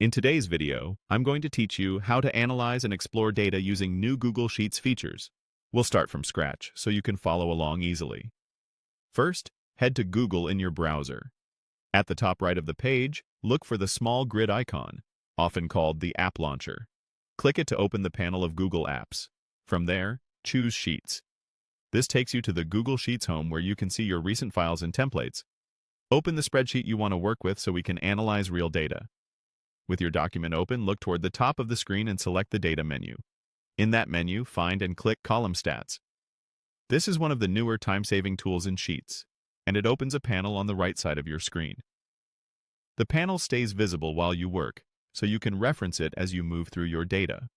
In today's video, I'm going to teach you how to analyze and explore data using new Google Sheets features. We'll start from scratch so you can follow along easily. First, head to Google in your browser. At the top right of the page, look for the small grid icon, often called the App Launcher. Click it to open the panel of Google Apps. From there, choose Sheets. This takes you to the Google Sheets home where you can see your recent files and templates. Open the spreadsheet you want to work with so we can analyze real data. With your document open, look toward the top of the screen and select the Data menu. In that menu, find and click Column Stats. This is one of the newer time-saving tools in Sheets, and it opens a panel on the right side of your screen. The panel stays visible while you work, so you can reference it as you move through your data.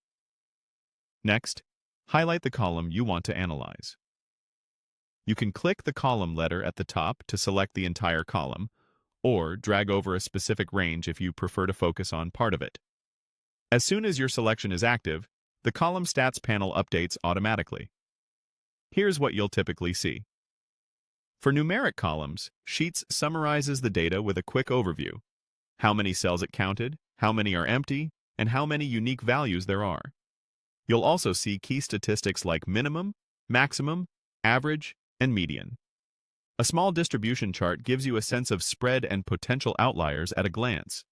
Next, highlight the column you want to analyze. You can click the column letter at the top to select the entire column, or drag over a specific range if you prefer to focus on part of it. As soon as your selection is active, the Column Stats panel updates automatically. Here's what you'll typically see. For numeric columns, Sheets summarizes the data with a quick overview: how many cells it counted, how many are empty, and how many unique values there are. You'll also see key statistics like minimum, maximum, average, and median. A small distribution chart gives you a sense of spread and potential outliers at a glance.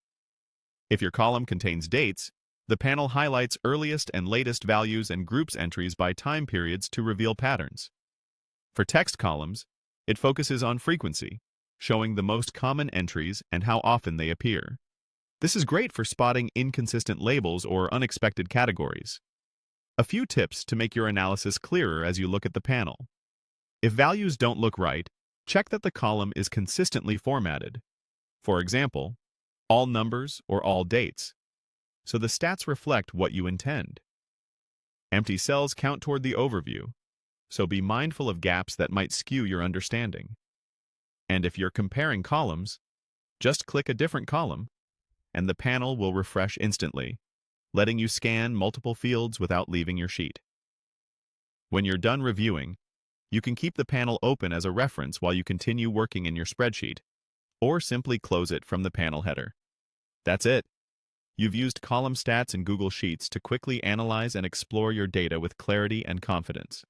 If your column contains dates, the panel highlights earliest and latest values and groups entries by time periods to reveal patterns. For text columns, it focuses on frequency, showing the most common entries and how often they appear. This is great for spotting inconsistent labels or unexpected categories. A few tips to make your analysis clearer as you look at the panel. If values don't look right, check that the column is consistently formatted. For example, all numbers or all dates, so the stats reflect what you intend. Empty cells count toward the overview, so be mindful of gaps that might skew your understanding. And if you're comparing columns, just click a different column, and the panel will refresh instantly, letting you scan multiple fields without leaving your sheet. When you're done reviewing, you can keep the panel open as a reference while you continue working in your spreadsheet, or simply close it from the panel header. That's it. You've used Column Stats in Google Sheets to quickly analyze and explore your data with clarity and confidence.